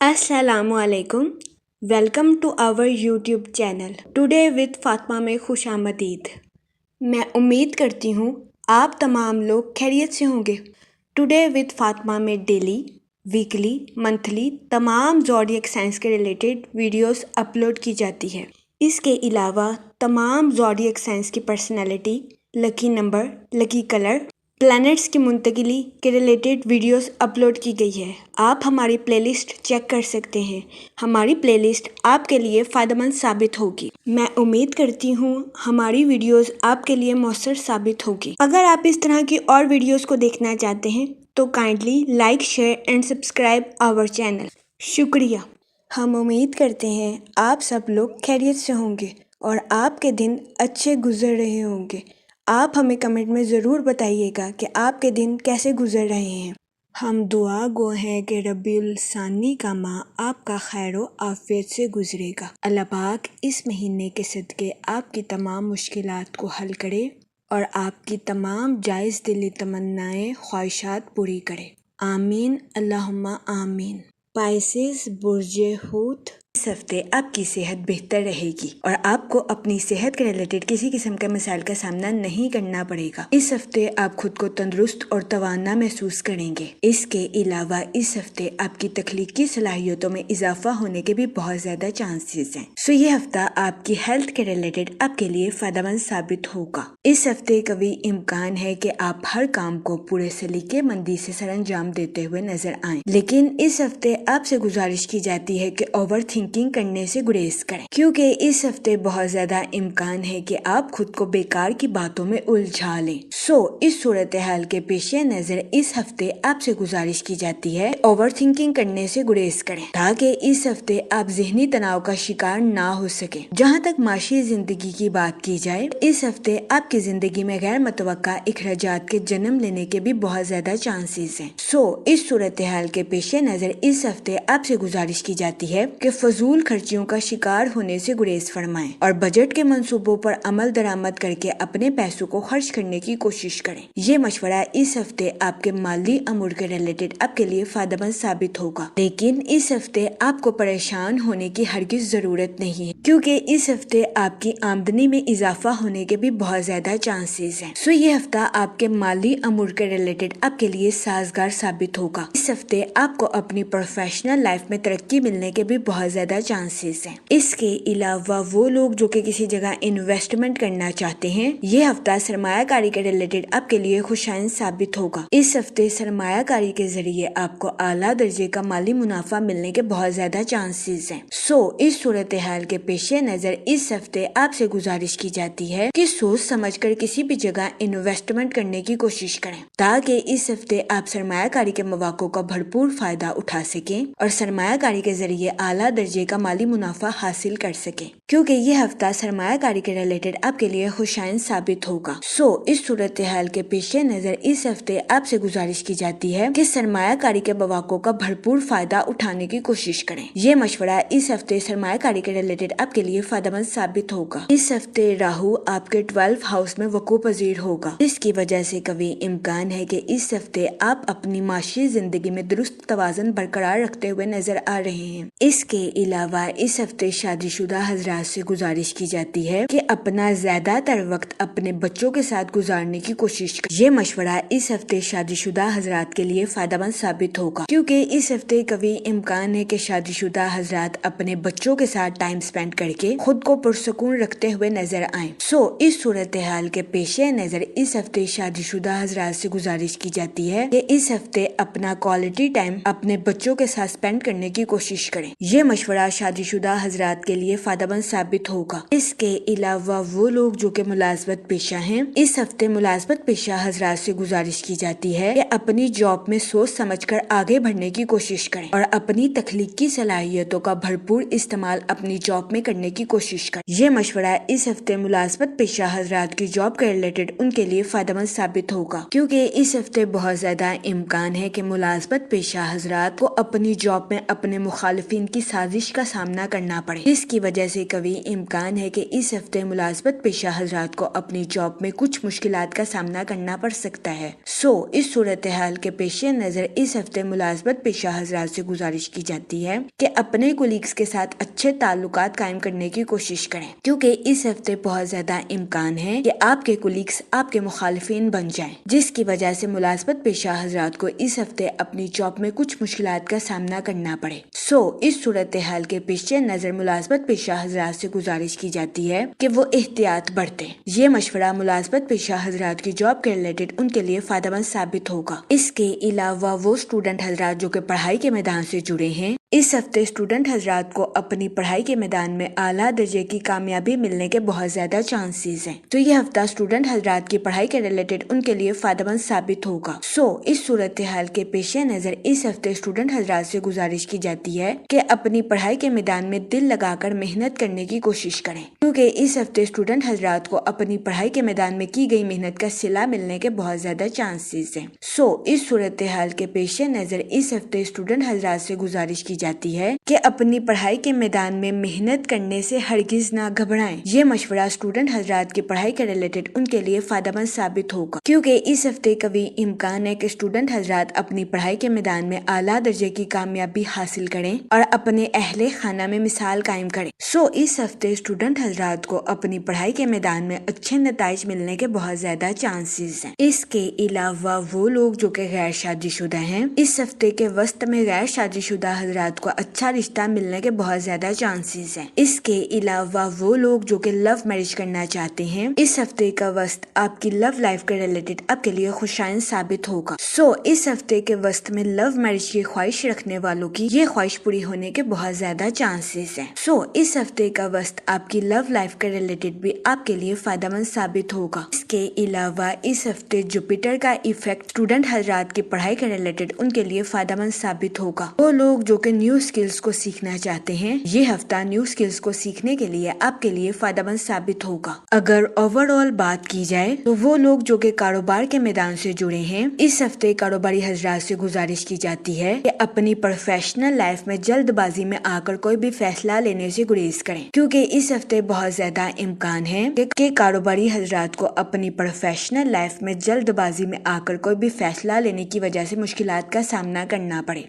अस्सलाम वालेकुम। Welcome to our YouTube channel today with Fatima में खुश आमदीद। मैं उम्मीद करती हूँ आप तमाम लोग खैरियत से होंगे। टुडे विद फातिमा में डेली, वीकली, मंथली तमाम ज़ोडिएक साइंस के रिलेटेड वीडियोस अपलोड की जाती है। इसके अलावा तमाम ज़ोडिएक साइंस की personality, lucky number, lucky colour, planets की मुंतकिली के रिलेटेड वीडियोस अपलोड की गई है। आप हमारी प्लेलिस्ट चेक कर सकते हैं। हमारी प्लेलिस्ट आपके लिए फ़ायदेमंद साबित होगी। मैं उम्मीद करती हूँ हमारी वीडियोस आपके लिए मौसर साबित होगी। अगर आप इस तरह की और वीडियोस को देखना चाहते हैं तो kindly like, share and subscribe our channel. शुक्रिया। हम उम्मीद करते हैं आप सब लोग खैरियत से होंगे और आपके दिन अच्छे गुजर रहे होंगे। आप हमें कमेंट में ज़रूर बताइएगा कि आपके दिन कैसे गुजर रहे हैं। हम दुआ गो हैं कि रब्बिउल सानी का माह आपका खैर व आफियत से गुजरेगा। अल्लाह पाक इस महीने के सदक़े आपकी तमाम मुश्किलात को हल करे और आपकी तमाम जायज़ दिली तमन्नाएं, ख्वाहिशात पूरी करे। आमीन अल्लाहुम्मा आमीन। पाइसेस बुर्जे हूत, इस हफ्ते आपकी सेहत बेहतर रहेगी और आपको अपनी सेहत के रिलेटेड किसी किस्म के मसाइल का सामना नहीं करना पड़ेगा। इस हफ्ते आप खुद को तंदुरुस्त और तवाना महसूस करेंगे। इसके अलावा इस हफ्ते आपकी तख्लीकी सलाहियतों में इजाफा होने के भी बहुत ज्यादा चांसेस हैं। सो ये हफ्ता आपकी हेल्थ के रिलेटेड आपके लिए फायदेमंद साबित होगा। इस हफ्ते कभी इम्कान है कि आप हर काम को पूरे सलीकेमंदी से सरअंजाम देते हुए नजर आएं, लेकिन इस हफ्ते आपसे गुजारिश की जाती है कि ओवर थिंकिंग करने से गुरेज करें, क्योंकि इस हफ्ते बहुत ज्यादा इम्कान है कि आप खुद को बेकार की बातों में उलझा लें। इस सूरत हाल के पेश नजर इस हफ्ते आपसे गुजारिश की जाती है ओवर थिंकिंग करने से गुरेज करें, ताकि इस हफ्ते आप ज़हनी तनाव का शिकार ना हो सके। जहाँ तक माशी जिंदगी की बात की जाए, इस हफ्ते आपकी जिंदगी में गैर मुतवक्का इखराजात के जन्म लेने के भी बहुत ज्यादा चांसेस हैं। इस सूरत हाल के पेश नजर इस हफ्ते आपसे गुजारिश की जाती है कि फजूल खर्चियों का शिकार होने से गुरेज फरमाएं और बजट के मंसूबों पर अमल दरामद करके अपने पैसों को खर्च करने की कोशिश करें। ये मशवरा इस हफ्ते आपके माली अमूर के रिलेटेड आपके लिए फायदेमंद साबित होगा, लेकिन इस हफ्ते आपको परेशान होने की हरगिज जरूरत नहीं है, क्योंकि इस हफ्ते आपकी आमदनी में इजाफा होने के भी बहुत ज्यादा चांसेस हैं। ये हफ्ता आपके माली अमूर के रिलेटेड आपके लिए साजगार साबित होगा। इस हफ्ते आपको अपनी प्रोफेशनल लाइफ में तरक्की मिलने के भी बहुत ज्यादा चांसेस हैं। इसके अलावा वो लोग जो कि किसी जगह इन्वेस्टमेंट करना चाहते हैं, ये हफ्ता सरमायाकारी के रिलेटेड आपके लिए खुशाइन साबित होगा। इस हफ्ते सरमायाकारी के जरिए आपको आला दर्जे का माली मुनाफा मिलने के बहुत ज्यादा चांसेस हैं। इस सूरत हाल के पेश नजर इस हफ्ते आपसे गुजारिश की जाती है कि सोच समझकर किसी भी जगह इन्वेस्टमेंट करने की कोशिश करें, ताकि इस हफ्ते आप सरमायाकारी के मौकों का भरपूर फायदा उठा सकें और सरमायाकारी के जरिए आला दर्जे का माली मुनाफा हासिल कर सके, क्योंकि ये हफ्ता सरमायाकारी के रिलेटेड आपके लिए खुशाइन साबित होगा। इस सूरत हाल के पेश नजर इस हफ्ते आपसे गुजारिश की जाती है कि सरमायाकारी के मौकों का भरपूर फायदा उठाने की कोशिश करें। ये मशवरा इस हफ्ते सरमायाकारी के रिलेटेड आपके लिए फायदेमंद साबित होगा। इस हफ्ते राहु आपके 12 हाउस में वकू पजीर होगा, जिसकी वजह से कभी इम्कान है कि इस हफ्ते आप अपनी माशी जिंदगी में दुरुस्त तवाज़ुन बरकरार रखते हुए नजर आ रहे हैं। इसके अलावा इस हफ्ते शादीशुदा हजरात से गुजारिश की जाती है कि अपना ज्यादातर वक्त अपने बच्चों के साथ गुजारने की कोशिश करें। ये मशवरा इस हफ्ते शादीशुदा हजरात के लिए फायदेमंद साबित होगा, क्योंकि इस हफ्ते कभी इम्कान है कि शादीशुदा हजरात अपने बच्चों के साथ टाइम स्पेंड करके खुद को पुरसकून रखते हुए नजर आए। इस सूरत हाल के पेश नजर इस हफ्ते शादीशुदा हजरात से गुजारिश की जाती है कि इस हफ्ते अपना क्वालिटी टाइम अपने बच्चों के साथ स्पेंड करने की कोशिश करें। ये मशवरा शादीशुदा हजरात के लिए फायदेमंद साबित होगा। इसके अलावा वो लोग जो कि मुलाजमत पेशा हैं, इस हफ्ते मुलाजमत पेशा हजरात से गुजारिश की जाती है कि अपनी जॉब में सोच समझकर आगे बढ़ने की कोशिश करें और अपनी तख्लीकी सलाहियतों का भरपूर इस्तेमाल अपनी जॉब में करने की कोशिश करें। ये मशवरा इस हफ्ते मुलाजमत पेशा हजरात की जॉब के रिलेटेड उनके लिए फायदेमंद साबित होगा, क्योंकि इस हफ्ते बहुत ज्यादा इम्कान है कि मुलाजमत पेशा हजरात को अपनी जॉब में अपने मुखालिफिन की साजिश گزارش کا سامنا کرنا پڑے، جس کی وجہ سے کبھی امکان ہے کہ اس ہفتے ملازمت پیشہ حضرات کو اپنی جاب میں کچھ مشکلات کا سامنا کرنا پڑ سکتا ہے۔ اس صورتحال کے پیش نظر اس ہفتے ملازمت پیشہ حضرات سے گزارش کی جاتی ہے کہ اپنے کولیگز کے ساتھ اچھے تعلقات قائم کرنے کی کوشش کریں، کیونکہ اس ہفتے بہت زیادہ امکان ہے کہ آپ کے کولیگز آپ کے مخالفین بن جائیں، جس کی وجہ سے ملازمت پیشہ حضرات کو اس ہفتے اپنی جاب میں کچھ مشکلات کا سامنا کرنا پڑے۔ اس صورتحال کے پیش نظر ملازمت پیشہ حضرات سے گزارش کی جاتی ہے کہ وہ احتیاط برتیں۔ یہ مشورہ ملازمت پیشہ حضرات کی جاب کے ریلیٹڈ ان کے لیے فائدہ مند ثابت ہوگا۔ اس کے علاوہ وہ اسٹوڈنٹ حضرات جو کہ پڑھائی کے میدان سے جڑے ہیں، اس ہفتے اسٹوڈنٹ حضرات کو اپنی پڑھائی کے میدان میں اعلیٰ درجے کی کامیابی ملنے کے بہت زیادہ چانسز ہیں، تو یہ ہفتہ اسٹوڈنٹ حضرات کی پڑھائی کے ریلیٹڈ ان کے لیے فائدہ مند ثابت ہوگا۔ اس صورتحال کے پیش نظر اس ہفتے اسٹوڈنٹ حضرات سے گزارش کی جاتی ہے کہ اپنی پڑھائی کے میدان میں دل لگا کر محنت کرنے کی کوشش کریں، کیونکہ اس ہفتے اسٹوڈنٹ حضرات کو اپنی پڑھائی کے میدان میں کی گئی محنت کا صلہ ملنے کے بہت زیادہ چانسز ہیں۔ اس صورتحال کے پیش نظر اس ہفتے اسٹوڈنٹ حضرات سے گزارش کی جاتی ہے کہ اپنی پڑھائی کے میدان میں محنت کرنے سے ہرگز نہ گھبرائیں۔ یہ مشورہ اسٹوڈنٹ حضرات کی پڑھائی کے ریلیٹڈ ان کے لیے فائدہ مند ثابت ہوگا، کیونکہ اس ہفتے کبھی امکان ہے کہ اسٹوڈنٹ حضرات اپنی پڑھائی کے میدان میں اعلیٰ درجے کی کامیابی حاصل کریں اور اپنے اہل خانہ میں مثال قائم کریں۔ اس ہفتے اسٹوڈنٹ حضرات کو اپنی پڑھائی کے میدان میں اچھے نتائج ملنے کے بہت زیادہ چانسز ہیں۔ اس کے علاوہ وہ لوگ جو کہ غیر شادی شدہ ہیں، اس ہفتے کے وسط میں غیر شادی شدہ حضرات کو اچھا رشتہ ملنے کے بہت زیادہ چانسز ہیں۔ اس کے علاوہ وہ لوگ جو کہ لو میرج کرنا چاہتے ہیں، اس ہفتے کا وسط آپ کی لو لائف کے ریلیٹڈ آپ کے لیے خوشائن ثابت ہوگا۔ اس ہفتے کے وسط میں لو میرج کی خواہش رکھنے والوں کی یہ خواہش پوری ہونے کے بہت زیادہ چانسز ہیں۔ اس ہفتے کا وسط آپ کی لو لائف کے ریلیٹڈ بھی آپ کے لیے فائدہ مند ثابت ہوگا۔ اس کے علاوہ اس ہفتے جوپیٹر کا ایفیکٹ اسٹوڈنٹ حضرات کی پڑھائی کے ریلیٹڈ ان کے لیے فائدہ مند ثابت ہوگا۔ وہ لوگ جو کہ نیو اسکلز کو سیکھنا چاہتے ہیں، یہ ہفتہ نیو اسکلز کو سیکھنے کے لیے آپ کے لیے فائدہ مند ثابت ہوگا۔ اگر اوور آل بات کی جائے تو وہ لوگ جو کہ کاروبار کے میدان سے جڑے ہیں، اس ہفتے کاروباری حضرات سے گزارش کی جاتی ہے کہ اپنی پروفیشنل لائف میں جلد بازی میں آ کر کوئی بھی فیصلہ لینے سے گریز کریں، کیونکہ اس ہفتے بہت زیادہ امکان ہے کہ کاروباری حضرات کو اپنی پروفیشنل لائف میں جلد بازی میں آ کر کوئی بھی فیصلہ لینے کی وجہ سے مشکلات کا سامنا کرنا پڑے۔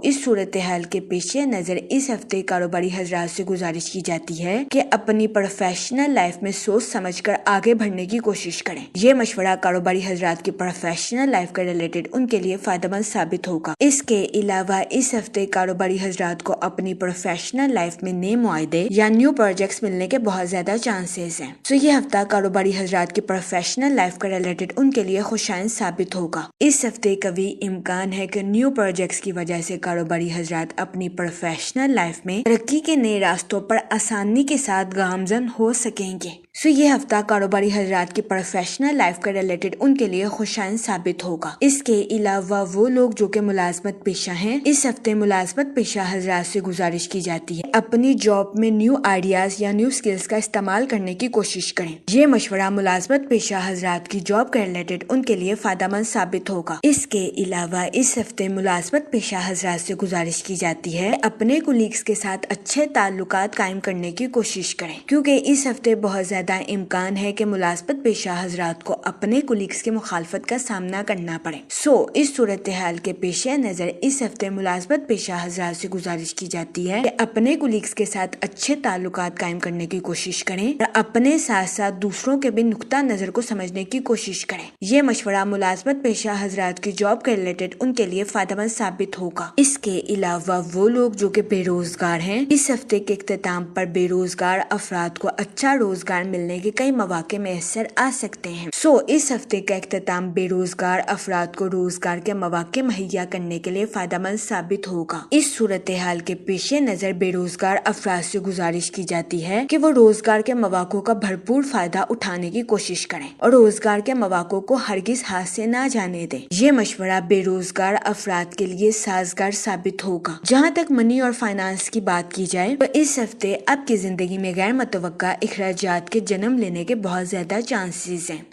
اس صورتحال کے پیش نظر اس ہفتے کاروباری حضرات سے گزارش کی جاتی ہے کہ اپنی پروفیشنل لائف میں سوچ سمجھ کر آگے بڑھنے کی کوشش کریں۔ یہ مشورہ کاروباری حضرات کی پروفیشنل لائف کے ریلیٹڈ ان کے لیے فائدہ مند ثابت ہوگا۔ اس کے علاوہ اس ہفتے کاروباری حضرات کو اپنی پروفیشنل لائف میں نئے معاہدے یا نیو پروجیکٹس ملنے کے بہت زیادہ چانسز ہیں۔ یہ ہفتہ کاروباری حضرات کی پروفیشنل لائف کے ریلیٹڈ ان کے لیے خوشائن ثابت ہوگا۔ اس ہفتے کبھی امکان ہے کہ نیو پروجیکٹس کی وجہ سے کاروباری حضرات اپنی پروفیشنل لائف میں ترقی کے نئے راستوں پر آسانی کے ساتھ گامزن ہو سکیں گے۔ یہ ہفتہ کاروباری حضرات کی پروفیشنل لائف کے ریلیٹڈ ان کے لیے خوشائن ثابت ہوگا۔ اس کے علاوہ وہ لوگ جو کہ ملازمت پیشہ ہیں، اس ہفتے ملازمت پیشہ حضرات سے گزارش کی جاتی ہے اپنی جاب میں نیو آئیڈیاز یا نیو اسکلز کا استعمال کرنے کی کوشش کریں۔ یہ مشورہ ملازمت پیشہ حضرات کی جاب کے ریلیٹڈ ان کے لیے فائدہ مند ثابت ہوگا۔ اس کے علاوہ اس ہفتے ملازمت پیشہ حضرات سے گزارش کی جاتی ہے اپنے کولیگز کے ساتھ اچھے تعلقات قائم کرنے کی کوشش کریں، کیونکہ اس ہفتے بہت زیادہ امکان ہے کہ ملازمت پیشہ حضرات کو اپنے کولیگز کی مخالفت کا سامنا کرنا پڑے۔ اس صورتحال کے پیش نظر اس ہفتے ملازمت پیشہ حضرات سے گزارش کی جاتی ہے کہ اپنے کولیگز کے ساتھ اچھے تعلقات قائم کرنے کی کوشش کریں اور اپنے ساتھ ساتھ دوسروں کے بھی نقطہ نظر کو سمجھنے کی کوشش کریں۔ یہ مشورہ ملازمت پیشہ حضرات کی جاب کے ریلیٹڈ ان کے لیے فائدہ مند ثابت ہوگا۔ اس کے علاوہ وہ لوگ جو کہ بے روزگار ہیں، اس ہفتے کے اختتام پر بے روزگار افراد کو اچھا روزگار ملنے کے کئی مواقع میسر آ سکتے ہیں۔ اس ہفتے کا اختتام بے روزگار افراد کو روزگار کے مواقع مہیا کرنے کے لیے فائدہ مند ثابت ہوگا۔ اس صورتحال کے پیش نظر بے روزگار افراد سے گزارش کی جاتی ہے کہ وہ روزگار کے مواقع کا بھرپور فائدہ اٹھانے کی کوشش کریں اور روزگار کے مواقع کو ہرگز ہاتھ سے نہ جانے دیں۔ یہ مشورہ بے روزگار افراد کے لیے سازگار ثابت ہوگا۔ جہاں تک منی اور فائنانس کی بات کی جائے تو اس ہفتے آپ کی زندگی میں غیر متوقع اخراجات کے जन्म लेने के बहुत ज्यादा चांसेस हैं।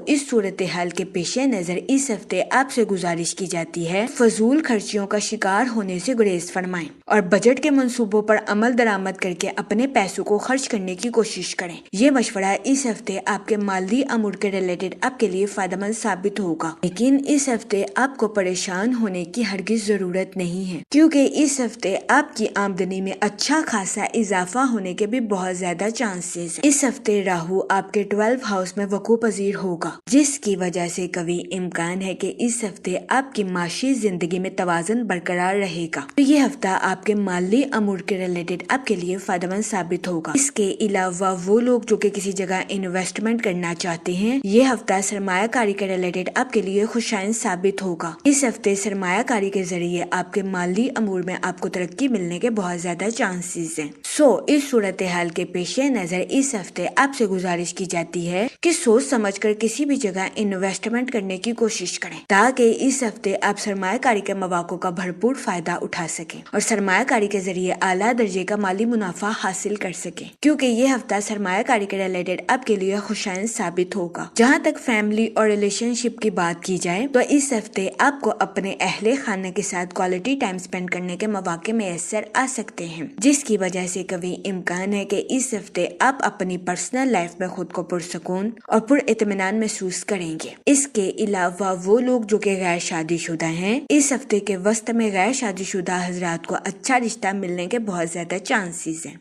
इस सूरत हाल के पेश नजर इस हफ्ते आपसे गुजारिश की जाती है फजूल खर्चियों का शिकार होने से गुरेज फरमाएं और बजट के मंसूबों पर अमल दरामद करके अपने पैसों को खर्च करने की कोशिश करें। ये मशवरा इस हफ्ते आपके माली अमूर के रिलेटेड आपके लिए फायदेमंद साबित होगा, लेकिन इस हफ्ते आपको परेशान होने की हरगिज जरूरत नहीं है, क्योंकि इस हफ्ते आपकी आमदनी में अच्छा खासा इजाफा होने के भी बहुत ज्यादा चांसेस हैं। इस हफ्ते राहु आपके 12 हाउस में वकू पजीर होगा, जिसकी वजह से कभी इम्कान है कि इस हफ्ते आपकी माशी जिंदगी में तवाज़ुन बरकरार रहेगा। तो ये हफ्ता आपके माली अमूर के रिलेटेड आपके लिए फायदेमंद साबित होगा। इसके अलावा वो लोग जो कि किसी जगह इन्वेस्टमेंट करना चाहते हैं, ये हफ्ता सरमायाकारी के रिलेटेड आपके लिए खुशाइन साबित होगा। इस हफ्ते सरमायाकारी के जरिए आपके माली अमूर में आपको तरक्की मिलने के बहुत ज्यादा चांसेस हैं। इस सूरत हाल के पेश नजर इस हफ्ते आपसे गुजारिश की जाती है कि सोच समझकर किसी भी जगह इन्वेस्टमेंट करने की कोशिश करें, ताकि इस हफ्ते आप सरमायाकारी के मौक़ों का भरपूर फायदा उठा सकें और सरमायाकारी के जरिए आला दर्जे का माली मुनाफा हासिल कर सकें, क्योंकि ये हफ्ता सरमायाकारी के रिलेटेड आपके लिए खुशाइन साबित होगा। जहाँ तक फैमिली और रिलेशनशिप की बात की जाए तो इस हफ्ते आपको अपने अहले खाना के साथ क्वालिटी टाइम स्पेंड करने के मौके मैसर आ सकते हैं, जिसकी वजह से कभी इम्कान है कि इस हफ्ते आप अपनी पर्सनल लाइफ में खुद को पुरसकून और पुरइत्मीनान महसूस करेंगे। इसके अलावा वो लोग जो कि गैर शादीशुदा हैं, इस हफ्ते के वस्त में गैर शादीशुदा हजरात को अच्छा रिश्ता मिलने के बहुत ज्यादा चांसेस हैं।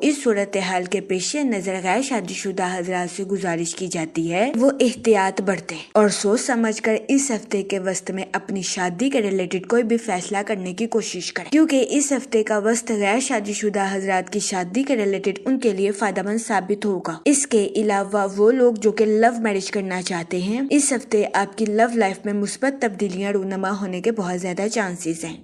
इस सूरत हाल के पेश नजर गैर शादीशुदा हजरात से गुजारिश की जाती है वो एहतियात बरतें और सोच समझ कर इस हफ्ते के वस्त में अपनी शादी के रिलेटेड कोई भी फैसला करने की कोशिश करें, क्योंकि इस हफ्ते का वस्त गैर शादीशुदा हजरात की शादी के रिलेटेड उनके लिए फायदेमंद साबित होगा। इसके अलावा वो लोग जो कि लव मैरिज करना चाहते हैं, इस हफ्ते आपकी लव लाइफ में मुस्बत तब्दीलियां रूनमा होने के बहुत ज्यादा चांसेस हैं।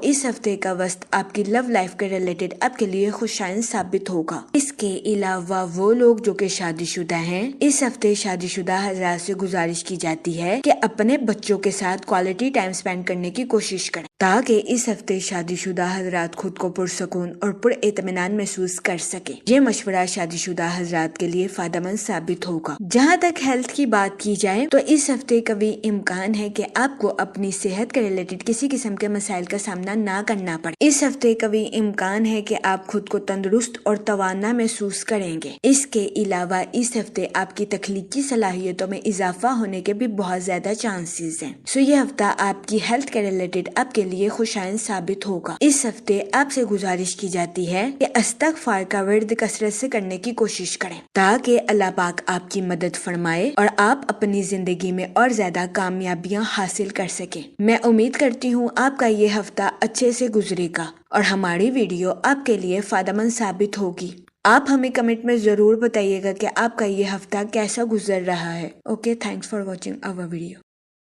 इस हफ्ते का वक्त आपकी लव लाइफ के रिलेटेड आपके लिए खुशाइन साबित होगा। इसके अलावा वो लोग जो कि शादीशुदा हैं, इस हफ्ते शादीशुदा हजरात से गुजारिश की जाती है कि अपने बच्चों के साथ क्वालिटी टाइम स्पेंड करने की कोशिश करें, ताकि इस हफ्ते शादीशुदा हजरात खुद को पुरसकून और पुरइत्मीनान महसूस कर सके। ये मशवरा शादीशुदा हजरात के लिए फायदेमंद साबित होगा। जहाँ तक हेल्थ की बात की जाए तो इस हफ्ते कभी इम्कान है कि आपको अपनी सेहत के रिलेटेड किसी किस्म के मसाइल का सामना ना करना पड़े। इस हफ्ते कभी इम्कान है कि आप खुद को तंदुरुस्त और तवाना महसूस करेंगे। इसके अलावा इस हफ्ते आपकी तख्लीकी सलाहियतों में इजाफा होने के भी बहुत ज्यादा चांसेस हैं। ये हफ्ता आपकी हेल्थ के रिलेटेड आपके लिए खुशाइन साबित होगा। इस हफ्ते आपसे गुजारिश की जाती है कि इस्तग़फ़ार का विर्द कसरत से करने की कोशिश करें, ताकि अल्लाह पाक आपकी मदद फरमाए और आप अपनी जिंदगी में और ज्यादा कामयाबियां हासिल कर सकें। मैं उम्मीद करती हूँ आपका ये हफ्ता अच्छे से गुजरेगा और हमारी वीडियो आपके लिए फायदेमंद साबित होगी। आप हमें कमेंट में जरूर बताइएगा कि आपका ये हफ्ता कैसा गुजर रहा है। Okay, thanks for watching our video.